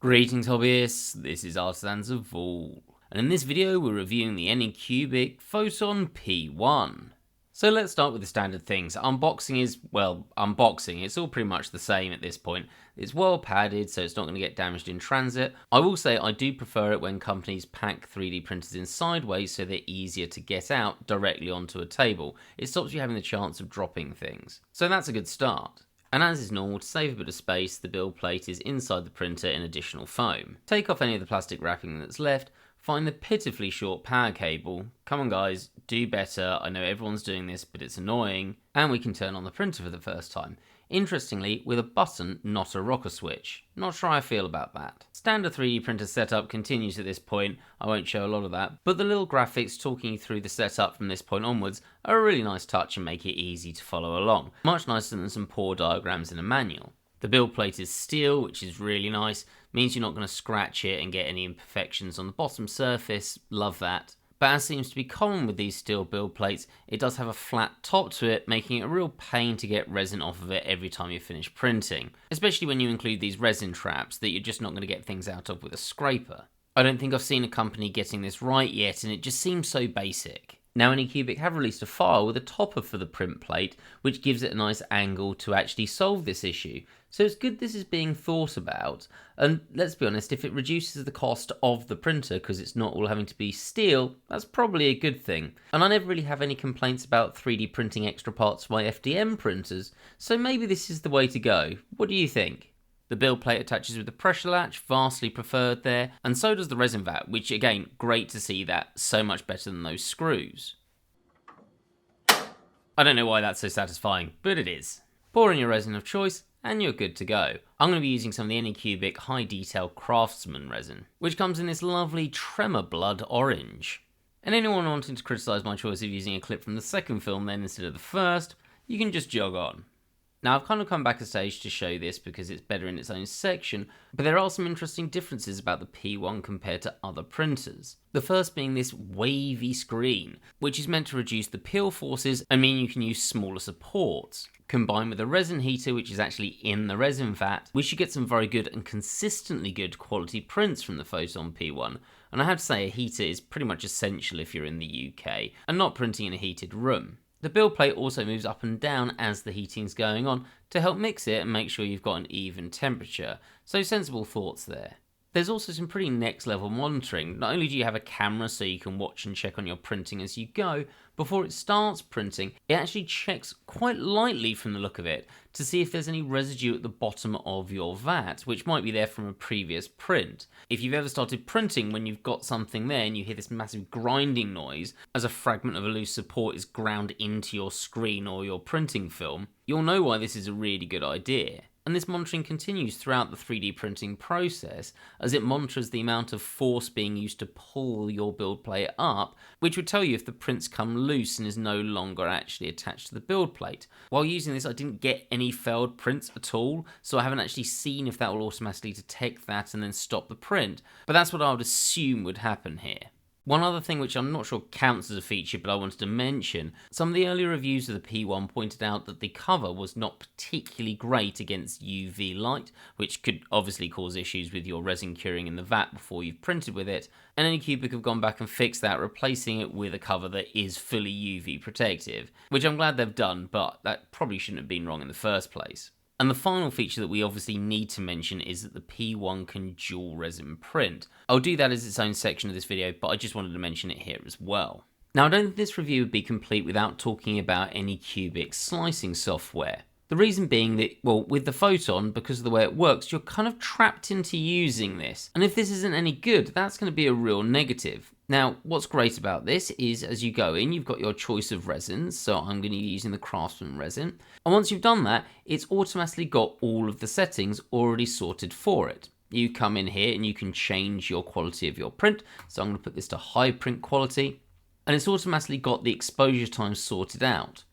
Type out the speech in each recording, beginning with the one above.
Greetings hobbyists, this is Artisans of All, and in this video we're reviewing the Anycubic Photon P1. So let's start with the standard things. Unboxing is, well, unboxing, it's all pretty much the same at this point. It's well padded so it's not going to get damaged in transit. I will say I do prefer it when companies pack 3D printers in sideways so they're easier to get out directly onto a table. It stops you having the chance of dropping things. So that's a good start. And as is normal, to save a bit of space, the build plate is inside the printer in additional foam. Take off any of the plastic wrapping that's left, find the pitifully short power cable. Come on guys, do better, I know everyone's doing this but it's annoying. And we can turn on the printer for the first time. Interestingly, with a button, not a rocker switch. Not sure how I feel about that. Standard 3D printer setup continues at this point, I won't show a lot of that, but the little graphics talking you through the setup from this point onwards are a really nice touch and make it easy to follow along. Much nicer than some poor diagrams in a manual. The build plate is steel, which is really nice, means you're not going to scratch it and get any imperfections on the bottom surface, love that. But as seems to be common with these steel build plates, it does have a flat top to it, making it a real pain to get resin off of it every time you finish printing. Especially when you include these resin traps that you're just not going to get things out of with a scraper. I don't think I've seen a company getting this right yet, and it just seems so basic. Now Anycubic have released a file with a topper for the print plate, which gives it a nice angle to actually solve this issue. So it's good this is being thought about, and let's be honest, if it reduces the cost of the printer because it's not all having to be steel, that's probably a good thing. And I never really have any complaints about 3D printing extra parts for my FDM printers, so maybe this is the way to go. What do you think? The build plate attaches with the pressure latch, vastly preferred there, and so does the resin vat, which again, great to see that, so much better than those screws. I don't know why that's so satisfying, but it is. Pour in your resin of choice, and you're good to go. I'm going to be using some of the Anycubic High Detail Craftsman resin, which comes in this lovely Tremor Blood orange. And anyone wanting to criticise my choice of using a clip from the second film then instead of the first, you can just jog on. Now I've kind of come back a stage to show this because it's better in its own section, but there are some interesting differences about the P1 compared to other printers. The first being this wavy screen, which is meant to reduce the peel forces and mean you can use smaller supports. Combined with a resin heater, which is actually in the resin vat, we should get some very good and consistently good quality prints from the Photon P1. And I have to say a heater is pretty much essential if you're in the UK and not printing in a heated room. The build plate also moves up and down as the heating's going on to help mix it and make sure you've got an even temperature, so sensible thoughts there. There's also some pretty next level monitoring. Not only do you have a camera so you can watch and check on your printing as you go, before it starts printing, it actually checks quite lightly from the look of it to see if there's any residue at the bottom of your vat, which might be there from a previous print. If you've ever started printing when you've got something there and you hear this massive grinding noise as a fragment of a loose support is ground into your screen or your printing film, you'll know why this is a really good idea. And this monitoring continues throughout the 3D printing process as it monitors the amount of force being used to pull your build plate up, which would tell you if the print's come loose and is no longer actually attached to the build plate. While using this, I didn't get any failed prints at all, so I haven't actually seen if that will automatically detect that and then stop the print, but that's what I would assume would happen here. One other thing which I'm not sure counts as a feature but I wanted to mention, some of the earlier reviews of the P1 pointed out that the cover was not particularly great against UV light, which could obviously cause issues with your resin curing in the vat before you've printed with it, and Anycubic have gone back and fixed that, replacing it with a cover that is fully UV protective, which I'm glad they've done, but that probably shouldn't have been wrong in the first place. And the final feature that we obviously need to mention is that the P1 can dual resin print. I'll do that as its own section of this video, but I just wanted to mention it here as well. Now I don't think this review would be complete without talking about Anycubic slicing software. The reason being that, well, with the Photon, because of the way it works, you're kind of trapped into using this. And if this isn't any good, that's going to be a real negative. Now, what's great about this is as you go in, you've got your choice of resins, so I'm going to be using the Craftsman resin. And once you've done that, it's automatically got all of the settings already sorted for it. You come in here and you can change your quality of your print. So I'm going to put this to high print quality, and it's automatically got the exposure time sorted out.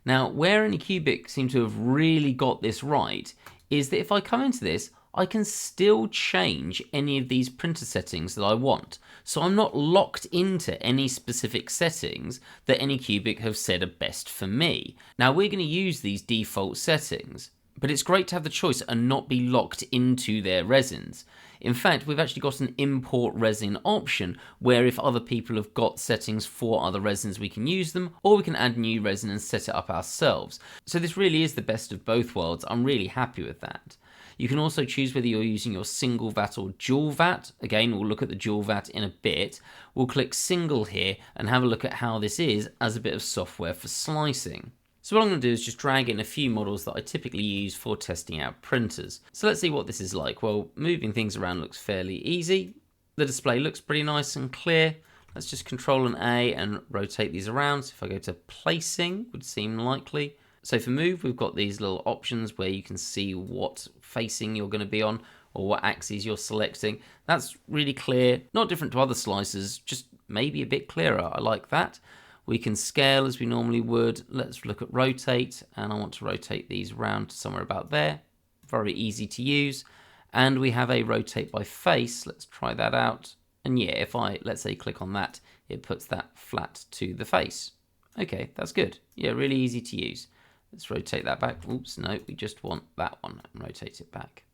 Now, where Anycubic seem to have really got this right is that if I come into this, I can still change any of these printer settings that I want. So I'm not locked into any specific settings that Anycubic have said are best for me. Now we're going to use these default settings, but it's great to have the choice and not be locked into their resins. In fact, we've actually got an import resin option where if other people have got settings for other resins, we can use them, or we can add new resin and set it up ourselves. So this really is the best of both worlds. I'm really happy with that. You can also choose whether you're using your single vat or dual vat. Again, we'll look at the dual vat in a bit. We'll click single here and have a look at how this is as a bit of software for slicing. So what I'm going to do is just drag in a few models that I typically use for testing out printers. So let's see what this is like. Well, moving things around looks fairly easy. The display looks pretty nice and clear. Let's just Control and A and rotate these around. So if I go to placing, would seem likely. So for move, we've got these little options where you can see what facing you're going to be on or what axes you're selecting. That's really clear, not different to other slicers, just maybe a bit clearer. I like that. We can scale as we normally would. Let's look at rotate, and I want to rotate these around to somewhere about there. Very easy to use. And we have a rotate by face. Let's try that out. And yeah, if I, let's say, click on that, it puts that flat to the face. Okay, that's good. Yeah, really easy to use. Let's rotate that back. Oops, no, we just want that one and rotate it back.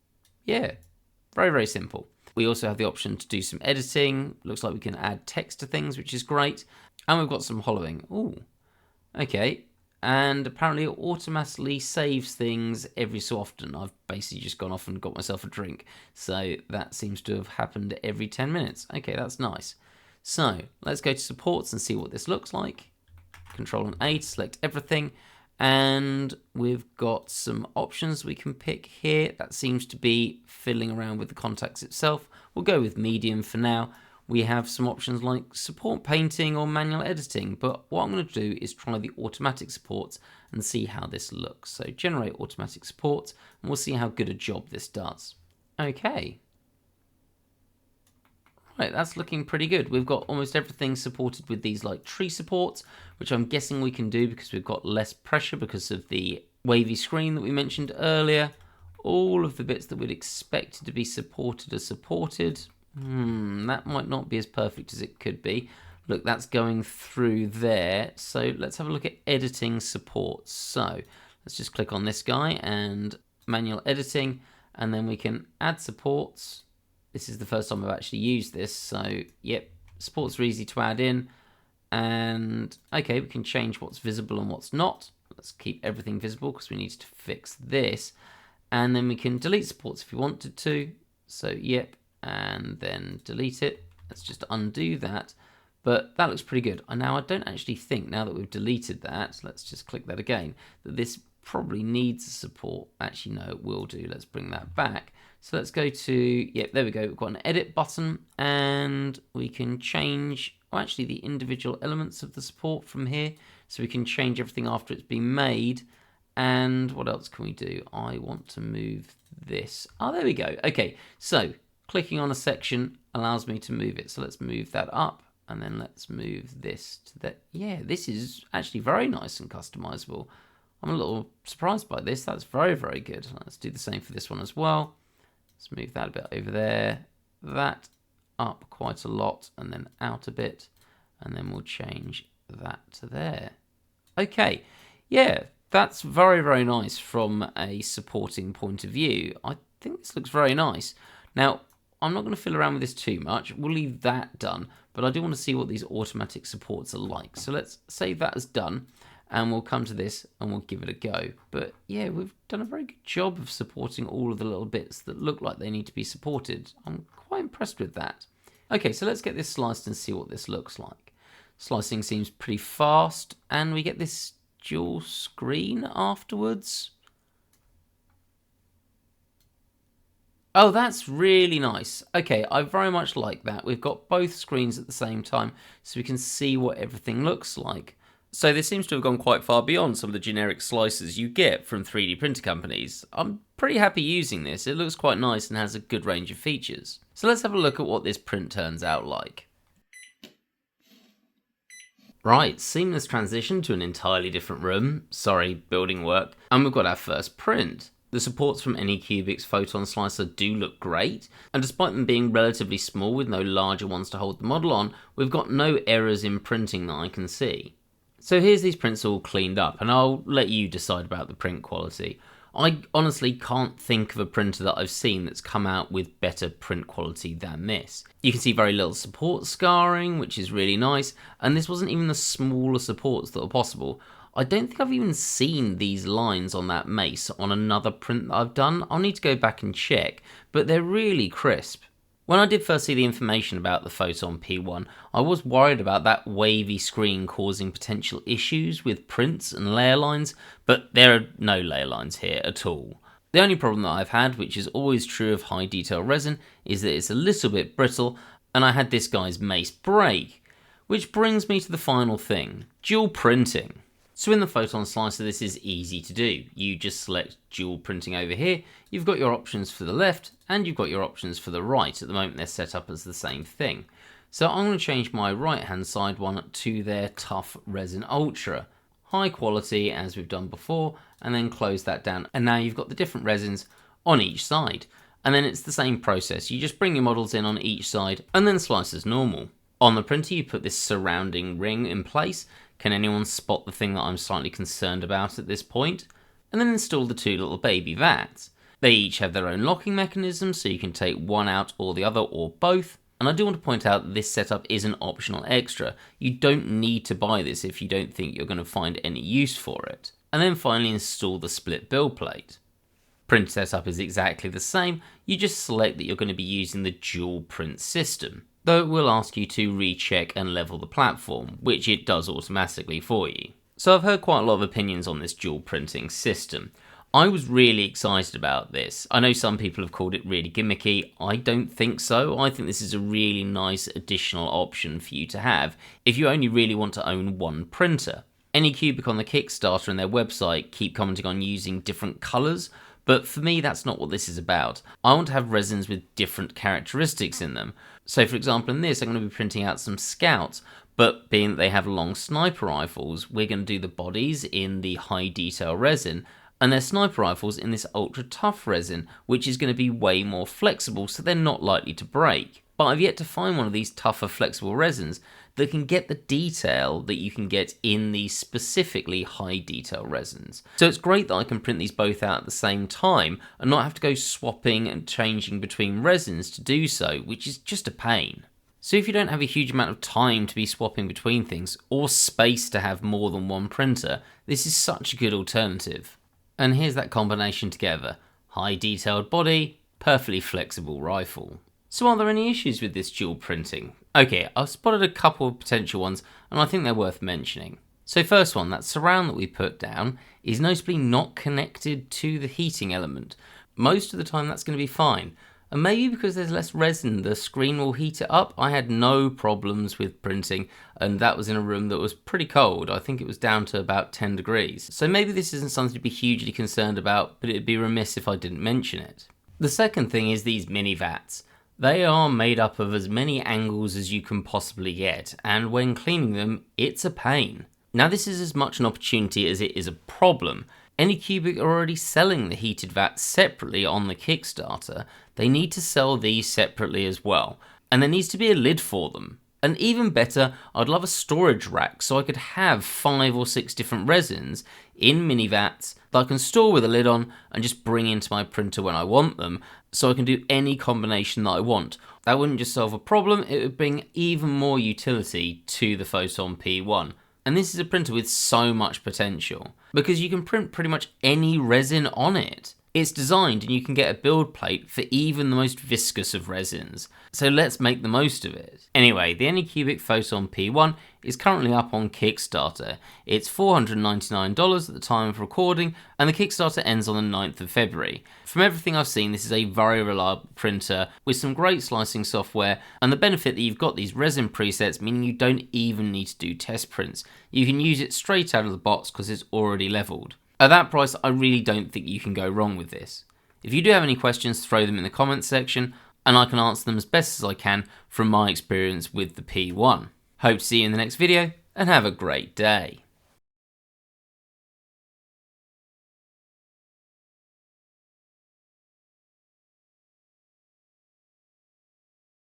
Yeah, very, very simple. We also have the option to do some editing. Looks like we can add text to things, which is great. And we've got some hollowing. Ooh, okay. And apparently it automatically saves things every so often. I've basically just gone off and got myself a drink. So that seems to have happened every 10 minutes. Okay, that's nice. So let's go to supports and see what this looks like. Control and A to select everything. And we've got some options we can pick here. That seems to be fiddling around with the contacts itself. We'll go with medium for now. We have some options like support painting or manual editing, but what I'm going to do is try the automatic supports and see how this looks. So generate automatic supports, and we'll see how good a job this does. Okay. Right, that's looking pretty good. We've got almost everything supported with these like tree supports, which I'm guessing we can do because we've got less pressure because of the wavy screen that we mentioned earlier. All of the bits that we'd expect to be supported are supported. That might not be as perfect as it could be. Look, that's going through there. So let's have a look at editing supports. So let's just click on this guy and manual editing, and then we can add supports. This is the first time I've actually used this, so yep, supports are easy to add in. And okay, we can change what's visible and what's not. Let's keep everything visible because we need to fix this. And then we can delete supports if we wanted to. So yep, and then delete it. Let's just undo that. But that looks pretty good. And now I don't actually think, now that we've deleted that, let's just click that again, that this probably needs support. Actually, no, it will do. Let's bring that back. So let's go to, yep, there we go. We've got an edit button and we can change, actually the individual elements of the support from here. So we can change everything after it's been made. And what else can we do? I want to move this. Oh, there we go. Okay, so clicking on a section allows me to move it. So let's move that up and then let's move this to that. Yeah, this is actually very nice and customizable. I'm a little surprised by this. That's very, very good. Let's do the same for this one as well. Let's move that a bit over there. That up quite a lot and then out a bit. And then we'll change that to there. Okay, yeah, that's very, very nice from a supporting point of view. I think this looks very nice. Now, I'm not going to fill around with this too much. We'll leave that done, but I do want to see what these automatic supports are like. So let's save that as done, and we'll come to this and we'll give it a go. But yeah, we've done a very good job of supporting all of the little bits that look like they need to be supported. I'm quite impressed with that. Okay, so let's get this sliced and see what this looks like. Slicing seems pretty fast, and we get this dual screen afterwards. Oh, that's really nice. Okay, I very much like that. We've got both screens at the same time, so we can see what everything looks like. So this seems to have gone quite far beyond some of the generic slicers you get from 3D printer companies. I'm pretty happy using this. It looks quite nice and has a good range of features. So let's have a look at what this print turns out like. Right, seamless transition to an entirely different room. Sorry, building work. And we've got our first print. The supports from Anycubic's Photon Slicer do look great, and despite them being relatively small with no larger ones to hold the model on, we've got no errors in printing that I can see. So here's these prints all cleaned up, and I'll let you decide about the print quality. I honestly can't think of a printer that I've seen that's come out with better print quality than this. You can see very little support scarring, which is really nice, and this wasn't even the smaller supports that were possible. I don't think I've even seen these lines on that mace on another print that I've done. I'll need to go back and check, but they're really crisp. When I did first see the information about the Photon P1, I was worried about that wavy screen causing potential issues with prints and layer lines, but there are no layer lines here at all. The only problem that I've had, which is always true of high detail resin, is that it's a little bit brittle, and I had this guy's mace break. Which brings me to the final thing, dual printing. So in the Photon Slicer, this is easy to do. You just select dual printing over here, you've got your options for the left, and you've got your options for the right. At the moment they're set up as the same thing. So I'm going to change my right hand side one to their Tough Resin Ultra. High quality as we've done before, and then close that down. And now you've got the different resins on each side. And then it's the same process. You just bring your models in on each side and then slice as normal. On the printer you put this surrounding ring in place. Can anyone spot the thing that I'm slightly concerned about at this point? And then install the two little baby vats. They each have their own locking mechanisms, so you can take one out or the other or both. And I do want to point out that this setup is an optional extra. You don't need to buy this if you don't think you're going to find any use for it. And then finally install the split build plate. Print setup is exactly the same, you just select that you're going to be using the dual print system. Though it will ask you to recheck and level the platform, which it does automatically for you. So I've heard quite a lot of opinions on this dual printing system. I was really excited about this. I know some people have called it really gimmicky. I don't think so. I think this is a really nice additional option for you to have if you only really want to own one printer. Anycubic on the Kickstarter and their website keep commenting on using different colours, but for me that's not what this is about. I want to have resins with different characteristics in them. So for example in this I'm going to be printing out some scouts, but being that they have long sniper rifles, we're going to do the bodies in the high detail resin and their sniper rifles in this ultra tough resin, which is going to be way more flexible so they're not likely to break. But I've yet to find one of these tougher flexible resins that can get the detail that you can get in these specifically high detail resins. So it's great that I can print these both out at the same time and not have to go swapping and changing between resins to do so, which is just a pain. So if you don't have a huge amount of time to be swapping between things or space to have more than one printer, this is such a good alternative. And here's that combination together. High detailed body, perfectly flexible rifle. So are there any issues with this dual printing? Okay, I've spotted a couple of potential ones and I think they're worth mentioning. So first one, that surround that we put down is noticeably not connected to the heating element. Most of the time that's going to be fine. And maybe because there's less resin, the screen will heat it up. I had no problems with printing and that was in a room that was pretty cold. I think it was down to about 10 degrees. So maybe this isn't something to be hugely concerned about, but it'd be remiss if I didn't mention it. The second thing is these mini vats. They are made up of as many angles as you can possibly get, and when cleaning them, it's a pain. Now this is as much an opportunity as it is a problem. Anycubic are already selling the heated vats separately on the Kickstarter. They need to sell these separately as well, and there needs to be a lid for them. And even better, I'd love a storage rack so I could have 5 or 6 different resins in mini vats that I can store with a lid on and just bring into my printer when I want them, so I can do any combination that I want. That wouldn't just solve a problem, it would bring even more utility to the Photon P1. And this is a printer with so much potential, because you can print pretty much any resin on it. It's designed and you can get a build plate for even the most viscous of resins. So let's make the most of it. Anyway, the Anycubic Photon P1 is currently up on Kickstarter. It's $499 at the time of recording, and the Kickstarter ends on the 9th of February. From everything I've seen, this is a very reliable printer with some great slicing software, and the benefit that you've got these resin presets, meaning you don't even need to do test prints. You can use it straight out of the box because it's already leveled. At that price, I really don't think you can go wrong with this. If you do have any questions, throw them in the comments section, and I can answer them as best as I can from my experience with the P1. Hope to see you in the next video, and have a great day.